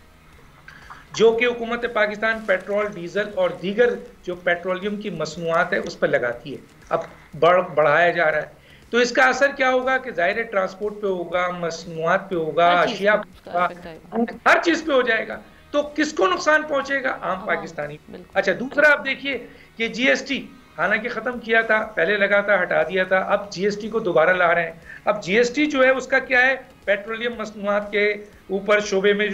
[SPEAKER 2] जो कि हुकूमत पाकिस्तान पेट्रोल, डीजल और दीगर जो पेट्रोलियम की मसनूआत है उस पर लगाती है। अब बढ़ाया जा रहा है, तो इसका असर क्या होगा कि ज़ाहिर है ट्रांसपोर्ट पे होगा, मसनूआत पे होगा, अशिया पे होगा, हर चीज़ पे हो जाएगा। तो किसको नुकसान पहुंचेगा? आम पाकिस्तानी। अच्छा, दूसरा आप देखिए कि GST हालांकि ख़त्म किया था, पहले लगा था, हटा दिया था, अब GST को दोबारा ला रहे हैं। अब GST जो है उसका क्या है? पेट्रोलियम मसनूआत के ऊपर शोबे में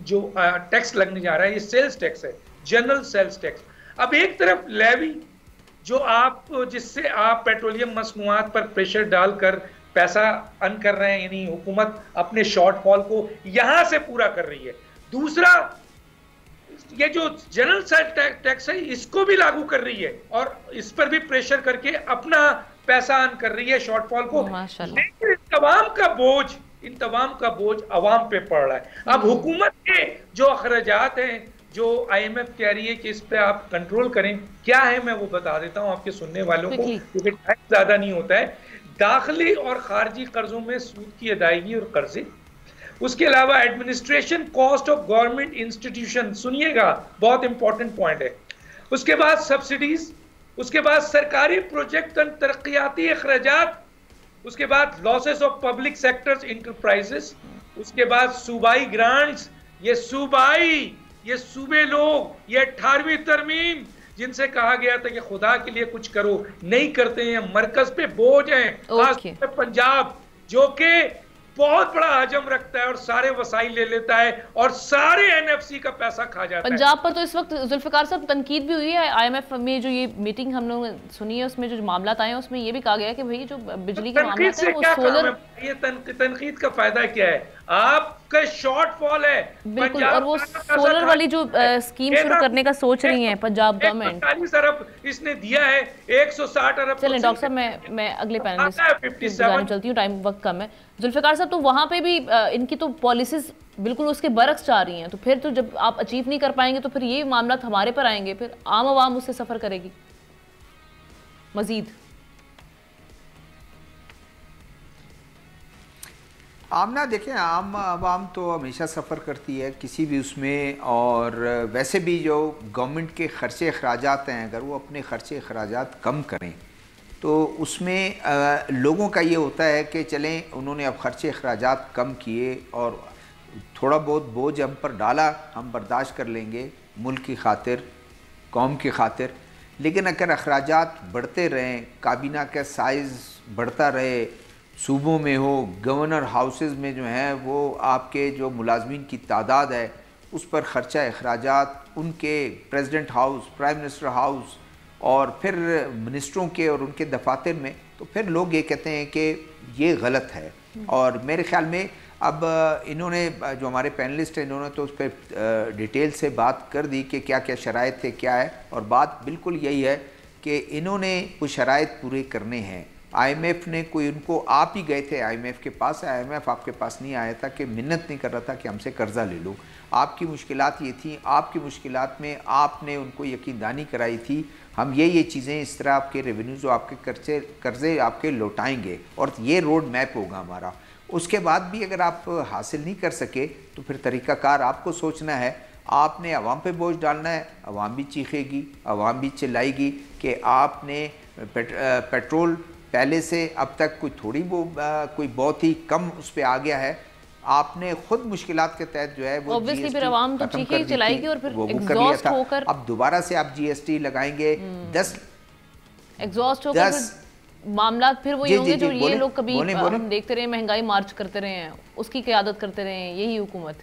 [SPEAKER 2] जो टैक्स लगने जा रहा है, ये सेल्स टैक्स है, जनरल सेल्स टैक्स। अब एक तरफ लेवी जो जिससे आप पेट्रोलियम मसनूआत पर प्रेशर डालकर पैसा अर्न कर रहे हैं, यानी हुकूमत अपने शॉर्टफॉल को यहां से पूरा कर रही है। दूसरा, ये जो जनरल सेल्स टैक्स है इसको भी लागू कर रही है, और इस पर भी प्रेशर करके अपना पैसा अर्न कर रही है शॉर्टफॉल को। लेकिन इन तमाम का बोझ अवाम पे पड़ रहा है। अब हुकूमत के जो अखराजात हैं, जो IMF कह रही है कि इस पे आप कंट्रोल करें, क्या है मैं वो बता देता हूं आपके सुनने वालों को, क्योंकि टाइम ज्यादा नहीं होता है। दाखिली और खारजी कर्जों में सूद की अदायगी और कर्जे, उसके अलावा administration cost of government institution, सुनिएगा बहुत इंपॉर्टेंट पॉइंट है, उसके बाद सब्सिडीज, उसके बाद सरकारी प्रोजेक्ट और तरक्याती अखराजात, उसके बाद losses of public sectors enterprises, उसके बाद सूबाई ग्रांट्स। ये सूबे लोग, ये 18वीं तरमीम जिनसे कहा गया था कि खुदा के लिए कुछ करो, नहीं करते हैं, मरकज पे बोझ हैं, खासतौर पे पंजाब जो कि बहुत बड़ा हजम रखता है और सारे वसाइल ले लेता है और सारे NFC का पैसा खा जाता है।
[SPEAKER 1] पंजाब पर तो इस वक्त जुल्फिकार साहब तनकीद भी हुई है। IMF में जो ये मीटिंग हम लोग सुनी है उसमें जो मामला आए हैं उसमें ये भी कहा गया है कि भाई जो बिजली के मामला है वो सोलर,
[SPEAKER 2] ये तनकीद का फायदा क्या है? आपका शॉर्टफॉल है
[SPEAKER 1] बिल्कुल, और वो सोलर वाली जो स्कीम शुरू करने का सोच रही है पंजाब गवर्नमेंट,
[SPEAKER 2] 40 अरब इसने दिया है, 160 अरब।
[SPEAKER 1] चलें डॉक्टर साहब, मैं अगले पैनल चलती हूँ, टाइम वक्त कम है। जुल्फिकार साहब, तो वहाँ पे भी इनकी तो पॉलिसीज बिल्कुल उसके बरक्स जा रही हैं, तो फिर तो जब आप अचीव नहीं कर पाएंगे तो फिर ये मामला हमारे पर आएंगे, फिर आम आवाम उससे सफर करेगी मजीद।
[SPEAKER 5] आमना देखें, आवाम तो हमेशा सफ़र करती है किसी भी उसमें, और वैसे भी जो गवर्नमेंट के ख़र्चे अखराजात हैं, अगर वो अपने ख़र्चे अखराजात कम करें तो उसमें लोगों का ये होता है कि चलें उन्होंने अब ख़र्चे अखराजात कम किए और थोड़ा बहुत बोझ हम पर डाला, हम बर्दाश्त कर लेंगे मुल्क की खातिर, कौम की खातिर। लेकिन अगर अखराजात बढ़ते रहें, काबीना का साइज़ बढ़ता रहे, सूबों में हो, गवर्नर हाउसेस में जो हैं वो आपके जो मुलाजमीन की तादाद है उस पर ख़र्चा अखराजात, उनके president house, prime minister house और फिर मिनिस्टरों के और उनके दफातर में, तो फिर लोग ये कहते हैं कि ये गलत है। और मेरे ख्याल में अब इन्होंने, जो हमारे पैनलिस्ट हैं, इन्होंने तो उस पर डिटेल से बात कर दी कि क्या क्या शराइत थे, क्या है, और बात बिल्कुल यही है कि इन्होंने कुछ शराइत पूरे करने हैं। IMF ने कोई, उनको आप ही गए थे IMF के पास, IMF आपके पास नहीं आया था कि मिन्नत नहीं कर रहा था कि हमसे कर्जा ले लो। आपकी मुश्किलात ये थी, आपकी मुश्किलात में आपने उनको यकीनदानी कराई थी हम ये चीज़ें, इस तरह आपके रेवेन्यूज़, आपके कर्जे आपके लौटाएंगे और ये रोड मैप होगा हमारा। उसके बाद भी अगर आप हासिल नहीं कर सके तो फिर तरीक़ाकार आपको सोचना है। आपने अवाम पे बोझ डालना है, अवाम भी चीखेगी, अवाम भी चिल्लाएगी कि आपने पेट्रोल पहले से अब तक कोई बहुत ही कम उस पर आ गया है। आपने खुद मुश्किलात के तहत जो है वो
[SPEAKER 1] ऑब्वियसली फिर आवाम तो चीखेगी, चिल्लाएगी और फिर एग्जॉस्ट होकर
[SPEAKER 5] अब दोबारा से आप GST लगाएंगे, 10
[SPEAKER 1] एग्जॉस्ट होकर मामला फिर वही होंगे जो ये लोग कभी हम देखते रहे, महंगाई मार्च करते रहे हैं, उसकी क़यादत करते रहे हैं यही हुकूमत।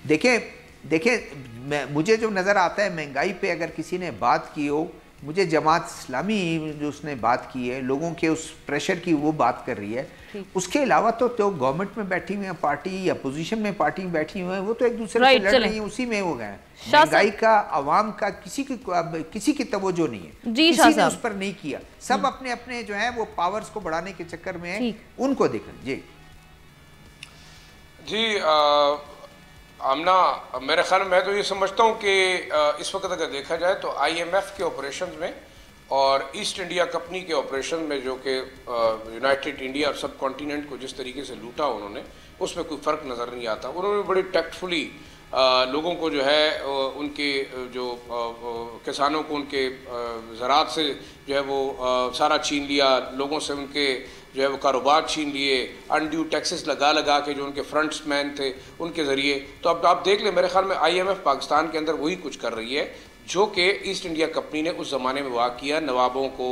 [SPEAKER 5] देखिए मुझे जो नज़र आता है, महंगाई पे अगर किसी ने बात की हो, मुझे जमात इस्लामी जो उसने बात की है, लोगों के उस प्रेशर की वो बात कर रही है। उसके अलावा तो गवर्नमेंट में बैठी हुई है पार्टी या पोजीशन में पार्टी बैठी हुई है, वो तो एक दूसरे से लड़ रही है, उसी में हो गए। महंगाई का, आवाम का किसी की तवज्जो नहीं है, किसी ने उस पर नहीं किया। सब अपने अपने जो है वो पावर्स को बढ़ाने के चक्कर में है, उनको देखें।
[SPEAKER 3] जी आमना, मेरे ख्याल में मैं तो ये समझता हूँ कि इस वक्त अगर देखा जाए तो IMF के ऑपरेशन में और ईस्ट इंडिया कंपनी के ऑपरेशन में, जो कि यूनाइटेड इंडिया और सब कॉन्टिनेंट को जिस तरीके से लूटा उन्होंने, उसमें कोई फ़र्क नज़र नहीं आता। उन्होंने बड़ी टैक्टफुली लोगों को जो है उनके जो किसानों को उनके ज़राअत से जो है वो सारा छीन लिया, लोगों से उनके जो है वो कारोबार छीन लिए, अनड्यू टैक्सेस लगा के जो उनके फ्रंट्समैन थे उनके ज़रिए। तो अब आप देख लें, मेरे ख्याल में IMF पाकिस्तान के अंदर वही कुछ कर रही है जो कि ईस्ट इंडिया कंपनी ने उस ज़माने में वाक़ किया। नवाबों को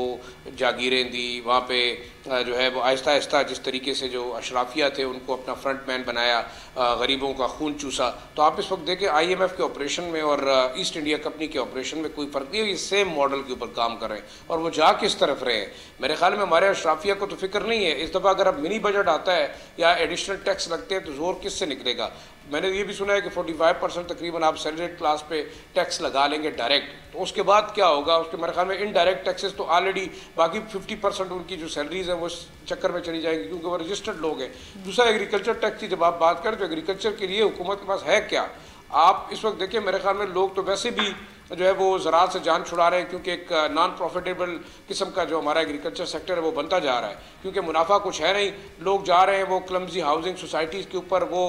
[SPEAKER 3] जागीरें दी, वहाँ पे जो है वो आहिस्ता आहिस्ता जिस तरीके से जो अशराफिया थे उनको अपना फ्रंट मैन बनाया, गरीबों का खून चूसा। तो आप इस वक्त देखें IMF के ऑपरेशन में और ईस्ट इंडिया कंपनी के ऑपरेशन में कोई फ़र्क नहीं है, ये सेम मॉडल के ऊपर काम कर रहे हैं और वो जा किस तरफ रहे हैं। मेरे ख्याल में हमारे अशराफिया को तो फिक्र नहीं है। इस दफ़ा अगर अब मिनी बजट आता है या एडिशनल टैक्स लगते हैं तो जोर किससे निकलेगा। मैंने ये भी सुना है कि 45% तकरीबन आप सैलरीड क्लास पे टैक्स लगा लेंगे डायरेक्ट, तो उसके बाद क्या होगा। उसके मेरे ख्याल में इनडायरेक्ट टैक्सेस तो ऑलरेडी बाकी 50% उनकी जो सैलरीज हैं वो इस चक्कर में चली जाएंगी क्योंकि वो रजिस्टर्ड लोग हैं। दूसरा एग्रीकल्चर टैक्स की जब आप बात करें तो एग्रीकल्चर के लिए हुकूमत के पास है क्या। आप इस वक्त देखिए, मेरे ख्याल में लोग तो वैसे भी जो है वो ज़राअत से जान छुड़ा रहे हैं क्योंकि एक नॉन प्रॉफिटेबल किस्म का जो हमारा एग्रीकल्चर सेक्टर है वो बनता जा रहा है क्योंकि मुनाफा कुछ है नहीं। लोग जा रहे हैं वो क्लमजी हाउसिंग सोसाइटीज़ के ऊपर, वो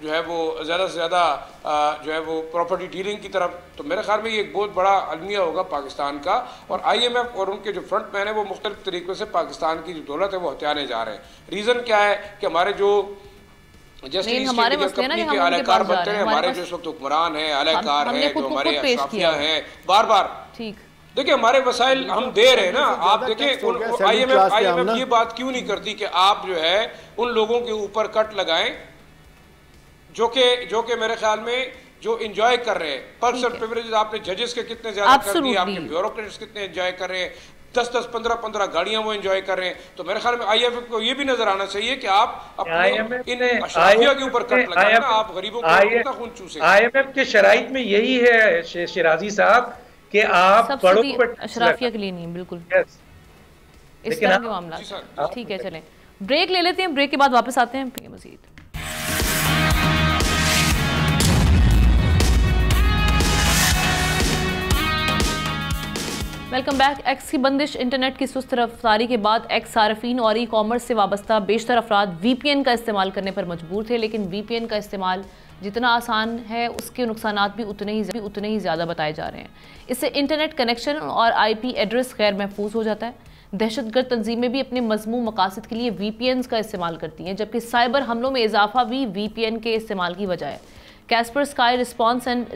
[SPEAKER 3] जो है वो ज़्यादा से ज़्यादा जो है वो प्रॉपर्टी डीलिंग की तरफ। तो मेरे ख्याल में ये एक बहुत बड़ा अलमिया होगा पाकिस्तान का, और IMF और उनके जो फ्रंट मैन है वो मुख्तलिफ तरीक़ों से पाकिस्तान की जो दौलत है वो हथियाने जा रहे हैं। रीज़न क्या है कि हमारे जो जैसे
[SPEAKER 1] हमारे कंपनी
[SPEAKER 3] के आलाकार बनते हैं, हमारे जो इस वक्त हुक्मरान है, आलाकार है, जो हमारे अशराफिया हैं, बार बार देखिए हमारे वसाइल हम दे रहे हैं ना। आप देखें IMF ये बात क्यों नहीं करती कि आप जो है उन लोगों के ऊपर कट लगाएं जो कि मेरे ख्याल में जो इंजॉय कर रहे हैं पर्क्स और प्रिविलेजेस। आपने जजेस के कितने ज्यादा कर दिए, आपके ब्यूरोक्रेट्स कितने इंजॉय कर रहे हैं, 10-10, 15-15 गाड़ियां वो एंजॉय कर रहे हैं। तो मेरे ख्याल में IMF को ये भी नजर आना चाहिए कि आप अपने इन अशराफिया के ऊपर कट लगाएं ना, आप गरीबों को कितना खून चूसे।
[SPEAKER 2] IMF के शराइत में यही है शिराजी साहब कि आप बड़ों पर
[SPEAKER 1] अशराफिया के लिए नहीं, बिल्कुल इस तरह के मामला। ठीक है, चलें ब्रेक ले लेते हैं, ब्रेक के बाद वापस आते हैं मजीद। Welcome back. एक्स की बंदिश, इंटरनेट की सुस्त रफ्तारी के बाद एक्स सार्फिन और ई कॉमर्स से वाबस्ता बेशतर अफराद VPN का इस्तेमाल करने पर मजबूर थे, लेकिन VPN का इस्तेमाल जितना आसान है उसके नुकसानात भी उतने ही ज़्यादा बताए जा रहे हैं। इससे इंटरनेट कनेक्शन और IP एड्रेस गैर महफूज हो जाता है। दहशतगर्द तंजीमें भी अपने मजमूम मकासद के लिए VPNs का इस्तेमाल करती हैं, जबकि साइबर हमलों में इजाफा भी VPN के इस्तेमाल की वजह है। Caspar sky response and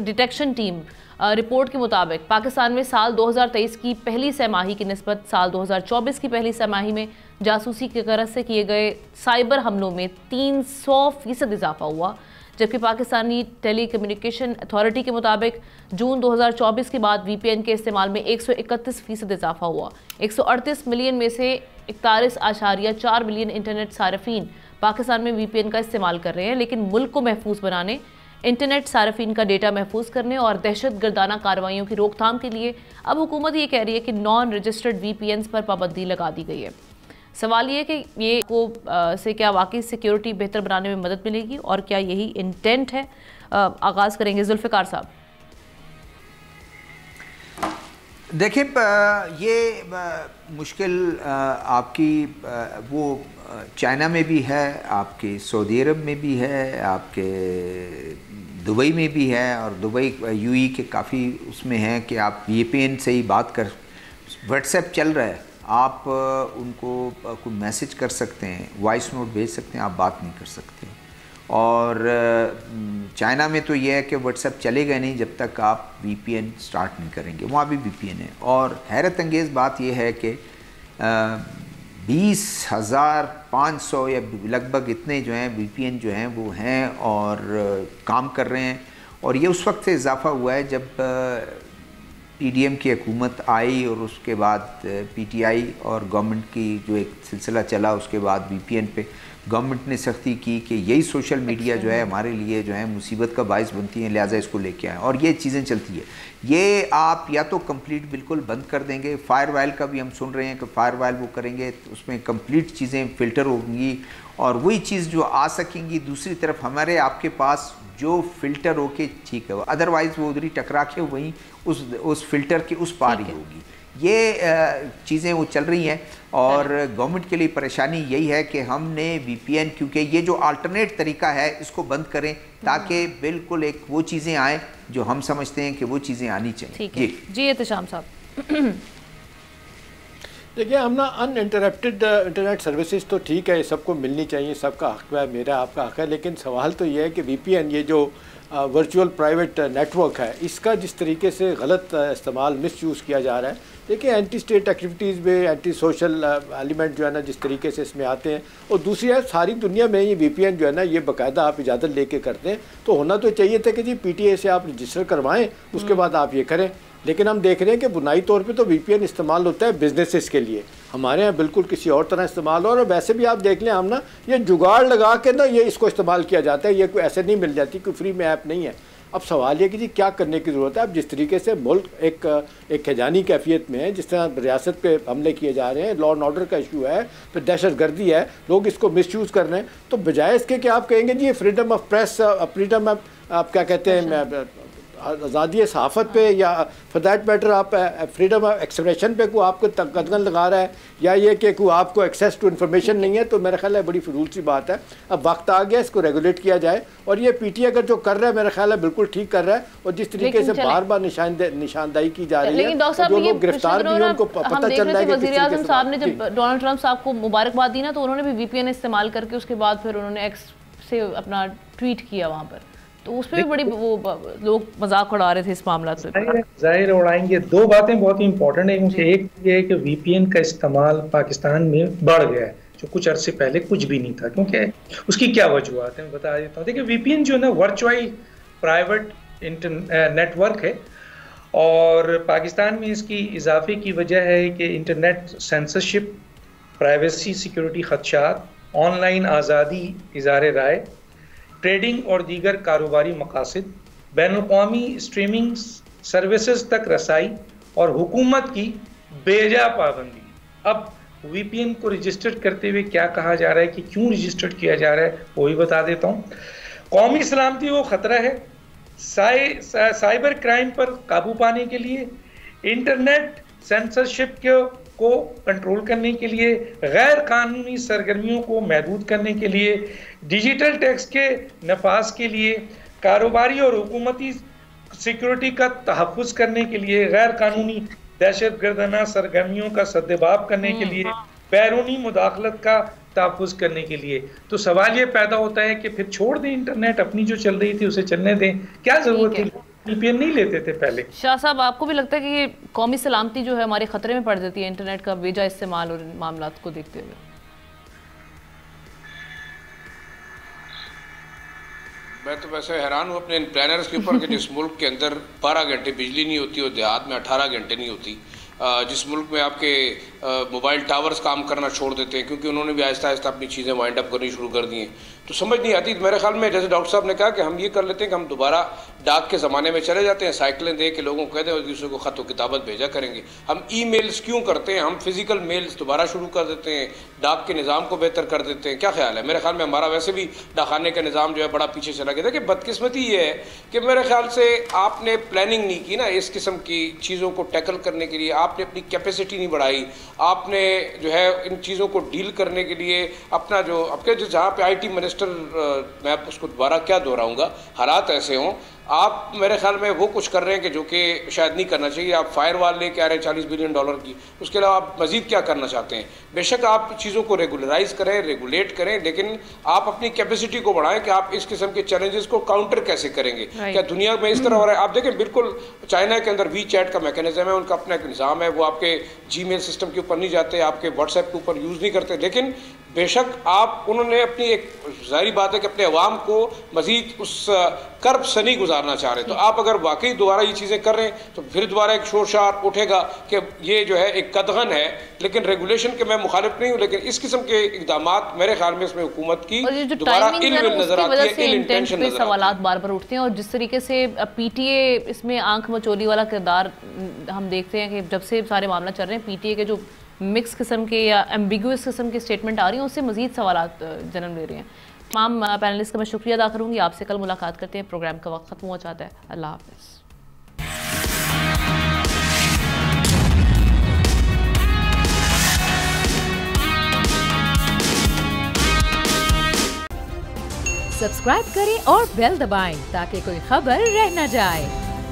[SPEAKER 1] detection team report के मुताबिक पाकिस्तान में साल 2023 की पहली छमाही की निस्बत साल 2024 की पहली छमाही में जासूसी की गरज से किए गए साइबर हमलों में 300% इजाफा हुआ, जबकि पाकिस्तानी टेली कम्युनिकेशन अथॉरिटी के मुताबिक जून 2024 के बाद VPN के इस्तेमाल में 131% इजाफा हुआ। 138 मिलियन में से 41.4 मिलियन इंटरनेट सार्फिन पाकिस्तान में VPN का इस्तेमाल कर रहे हैं, लेकिन मुल्क को महफूज बनाने, इंटरनेट सार्फिन का डेटा महफूज करने और दहशत गर्दाना कार्रवाइयों की रोकथाम के लिए अब हुकूमत ये कह रही है कि नॉन रजिस्टर्ड VPNs पर पाबंदी लगा दी गई है। सवाल ये है कि ये से क्या वाकई सिक्योरिटी बेहतर बनाने में मदद मिलेगी और क्या यही इंटेंट है? आगाज़ करेंगे जुल्फ़िकार साहब।
[SPEAKER 5] देखिए, ये मुश्किल आपकी वो चाइना में भी है, आपके सऊदी अरब में भी है, आपके दुबई में भी है, और दुबई UAE के काफ़ी उसमें है कि आप VPN से ही बात कर, व्हाट्सएप चल रहा है, आप उनको कोई मैसेज कर सकते हैं, वॉइस नोट भेज सकते हैं, आप बात नहीं कर सकते। और चाइना में तो ये है कि व्हाट्सएप चलेगा नहीं जब तक आप VPN स्टार्ट नहीं करेंगे, वहाँ भी VPN है। और हैरत अंगेज़ बात यह है कि 20,500 या लगभग इतने जो हैं VPN जो हैं वो हैं और काम कर रहे हैं। और ये उस वक्त से इजाफ़ा हुआ है जब PDM की हुकूमत आई और उसके बाद PTI और गवर्नमेंट की जो एक सिलसिला चला, उसके बाद VPN पे गवर्नमेंट ने सख्ती की कि यही सोशल मीडिया जो है हमारे लिए जो है मुसीबत का बायस बनती है, लिहाजा इसको लेके आए। और ये चीज़ें चलती है, ये आप या तो कंप्लीट बिल्कुल बंद कर देंगे, फायरवॉल का भी हम सुन रहे हैं कि फायरवॉल वो करेंगे तो उसमें कंप्लीट चीज़ें फ़िल्टर होंगी और वही चीज़ जो आ सकेंगी, दूसरी तरफ हमारे आपके पास जो फ़िल्टर होके ठीक है, अदरवाइज़ वो उधर ही टकरा के वहीं उस फ़िल्टर के उस पार ही होगी। ये चीज़ें वो चल रही हैं और गवर्नमेंट के लिए परेशानी यही है कि हमने VPN, क्योंकि ये जो अल्टरनेट तरीका है इसको बंद करें ताकि बिल्कुल एक वो चीज़ें आएँ जो हम समझते हैं कि वो चीज़ें आनी चाहिए।
[SPEAKER 1] जी एहतशाम साहब।
[SPEAKER 4] देखिए, हम ना अनइंटरप्टेड इंटरनेट सर्विसेज तो ठीक है, सबको मिलनी चाहिए, सबका हक है, मेरा आपका हक है, लेकिन सवाल तो ये है कि VPN ये जो वर्चुअल प्राइवेट नेटवर्क है, इसका जिस तरीके से गलत इस्तेमाल मिसयूज़ किया जा रहा है। देखिए, एंटी स्टेट एक्टिविटीज़ में एंटी सोशल एलिमेंट जो है ना जिस तरीके से इसमें आते हैं, और दूसरी है सारी दुनिया में ये VPN जो है ना ये बाकायदा आप इजाज़त लेके करते हैं, तो होना तो चाहिए था कि जी PTA से आप रजिस्टर करवाएं, उसके बाद आप ये करें। लेकिन हम देख रहे हैं कि बुनियादी तौर पे तो VPN इस्तेमाल होता है बिजनेसेस के लिए, हमारे यहाँ बिल्कुल किसी और तरह इस्तेमाल हो। और वैसे भी आप देख लें, हम ना ये जुगाड़ लगा के ना ये इसको इस्तेमाल किया जाता है, ये कोई ऐसे नहीं मिल जाती, कोई फ्री में ऐप नहीं है। अब सवाल ये कि जी क्या करने की ज़रूरत है। अब जिस तरीके से मुल्क एक खजानी कैफियत में है, जिस तरह रियासत पे हमले किए जा रहे हैं, लॉ एंड ऑर्डर का इशू है, फिर दहशत गर्दी है, लोग इसको मिसयूज़ कर रहे हैं, तो बजाय इसके कि आप कहेंगे जी freedom of press, freedom of आप क्या कहते हैं आज़ादी सहाफ़त पे, या फॉर दैट मैटर आप फ्रीडम ऑफ एक्सप्रेशन पे को आपको कदगन लगा रहा है, या ये कि को आपको एक्सेस टू इन्फॉर्मेशन नहीं है, तो मेरा ख्याल है बड़ी फजूल सी बात है। अब वक्त आ गया इसको रेगुलेट किया जाए, और ये PTA अगर जो कर रहा है मेरा ख्याल है बिल्कुल ठीक कर रहा है। और जिस तरीके से बार बार निशानदाही की जा रही है, जो लोग गिरफ्तार भी हैं उनको पता चल रहा है कि
[SPEAKER 1] वज़ीर आज़म साहब ने जब डोनाल्ड ट्रंप साहब को मुबारकबाद दी ना, तो उन्होंने भी VPN इस्तेमाल करके उसके बाद फिर उन्होंने X से अपना ट्वीट किया वहाँ पर, तो उस पर भी बड़ी वो लोग मजाक उड़ा रहे थे इस मामला से।
[SPEAKER 2] जाहिर उड़ाएंगे। दो बातें बहुत ही इंपॉर्टेंट है, क्योंकि एक ये है कि VPN का इस्तेमाल पाकिस्तान में बढ़ गया है, जो कुछ अरसे पहले कुछ भी नहीं था। क्योंकि उसकी क्या वजूहत है बता देता हूँ। देखिए, VPN जो है ना वर्चुअल प्राइवेट नेटवर्क है, और पाकिस्तान में इसकी इजाफे की वजह है कि इंटरनेट सेंसरशिप, प्राइवेसी सिक्योरिटी खदशात, ऑनलाइन आज़ादी इज़हार राय, ट्रेडिंग और दीगर कारोबारी मकासद, बैनुल-अक़वामी स्ट्रीमिंग सर्विसेज तक रसाई और हुकूमत की बेजा पाबंदी। अब VPN को रजिस्टर करते हुए क्या कहा जा रहा है कि क्यों रजिस्टर किया जा रहा है, वो भी बता देता हूँ। कौमी सलामती को ख़तरा है, साइबर क्राइम पर काबू पाने के लिए इंटरनेट सेंसरशिप को कंट्रोल करने के लिए, गैर कानूनी सरगर्मियों को महदूद करने के लिए, डिजिटल टैक्स के नफाज के लिए, कारोबारी और हुकूमती सिक्योरिटी का तहफ़्फ़ुज़ करने के लिए, गैर कानूनी दहशतगर्दाना सरगर्मियों का सद्देबाब करने के लिए, बैरूनी मुदाखलत का तहफ़्फ़ुज़ करने के लिए। तो सवाल ये पैदा होता है कि फिर छोड़ दें इंटरनेट, अपनी जो चल रही थी उसे चलने दें, क्या ज़रूरत थी? VPN नहीं लेते थे पहले।
[SPEAKER 1] शाह साहब, आपको भी लगता है कि ये कौमी सलामती जो है हमारे खतरे में पड़ जाती है इंटरनेट का बेजा इस्तेमाल और मामला को देखते हुए?
[SPEAKER 3] मैं तो वैसे हैरान हूँ अपने इन प्लानर्स के ऊपर कि जिस मुल्क के अंदर 12 घंटे बिजली नहीं होती और देहात में 18 घंटे नहीं होती, जिस मुल्क में आपके मोबाइल टावर्स काम करना छोड़ देते हैं क्योंकि उन्होंने भी आहिस्ता आहिस्ता अपनी चीज़ें वाइंड अप करनी शुरू कर दी हैं, तो समझ नहीं आती। मेरे ख्याल में जैसे डॉक्टर साहब ने कहा कि हम ये कर लेते हैं कि हम दोबारा डाक के ज़माने में चले जाते हैं, साइकिलें दे के लोगों को कहते हैं एक दूसरे को ख़त व किताबत भेजा करेंगे। हम ईमेल्स क्यों करते हैं, हम फिजिकल मेल्स दोबारा शुरू कर देते हैं, डाक के निज़ाम को बेहतर कर देते हैं। क्या ख्याल है? मेरे ख्याल में हमारा वैसे भी डाकखाने का निज़ाम जो है बड़ा पीछे चला गया था। कि बदकिस्मती ये है कि मेरे ख्याल से आपने प्लानिंग नहीं की ना इस किस्म की चीज़ों को टैकल करने के लिए, आपने अपनी कैपेसिटी नहीं बढ़ाई, आपने जो है इन चीज़ों को डील करने के लिए अपना जो आपके जो जहाँ पे IT मिनिस्टर, मैं उसको दोबारा क्या दोहराऊंगा, हालात ऐसे हों, आप मेरे ख्याल में वो कुछ कर रहे हैं कि जो कि शायद नहीं करना चाहिए। आप फायरवॉल लेके आ रहे हैं $40 बिलियन की, उसके अलावा आप मजीद क्या करना चाहते हैं? बेशक आप चीज़ों को रेगुलराइज करें, रेगुलेट करें, लेकिन आप अपनी कैपेसिटी को बढ़ाएं कि आप इस किस्म के चैलेंजेस को काउंटर कैसे करेंगे। क्या दुनिया में इस तरह हो रहा है? आप देखें, बिल्कुल चाइना के अंदर WeChat का मैकेनिज्म है, उनका अपना एक निज़ाम है, वो आपके Gmail सिस्टम के ऊपर नहीं जाते, आपके WhatsApp के ऊपर यूज़ नहीं करते, लेकिन बेशक आप उन्होंने अपनी एक ज़ाहिर बात है कि अपने अवाम को मज़ीद उस कर्ब से नहीं गुजारना चाह रहे। तो आप अगर वाकई दोबारा ये चीज़ें कर रहे हैं तो फिर दोबारा एक शोर शरार उठेगा कि ये जो है एक कदगन है। लेकिन रेगुलेशन के मैं मुखालिफ नहीं हूँ, लेकिन इस किस्म के इकदाम मेरे ख्याल में इसमें हुकूमत की दोबारा इल्म नजर आती है, इल इंटेंशन नजर
[SPEAKER 1] सवालात बार बार उठते हैं। और जिस तरीके से PTA इसमें आंख मचोली वाला किरदार हम देखते हैं कि जब से सारे मामला चल रहे हैं, PTA के जो मिक्स किस्म के या एम्बिगुअस किस्म के स्टेटमेंट आ रही हैं, उससे मजीद सवालात जन्म ले रहे हैं। तमाम पैनलिस्ट का मैं शुक्रिया अदा करूँगी। आपसे कल मुलाकात करते हैं। प्रोग्राम का वक्त खत्म हो जाता है। अल्लाह हाफ़िज़।
[SPEAKER 6] सब्सक्राइब करें और बेल दबाएं ताकि कोई खबर रह न जाए।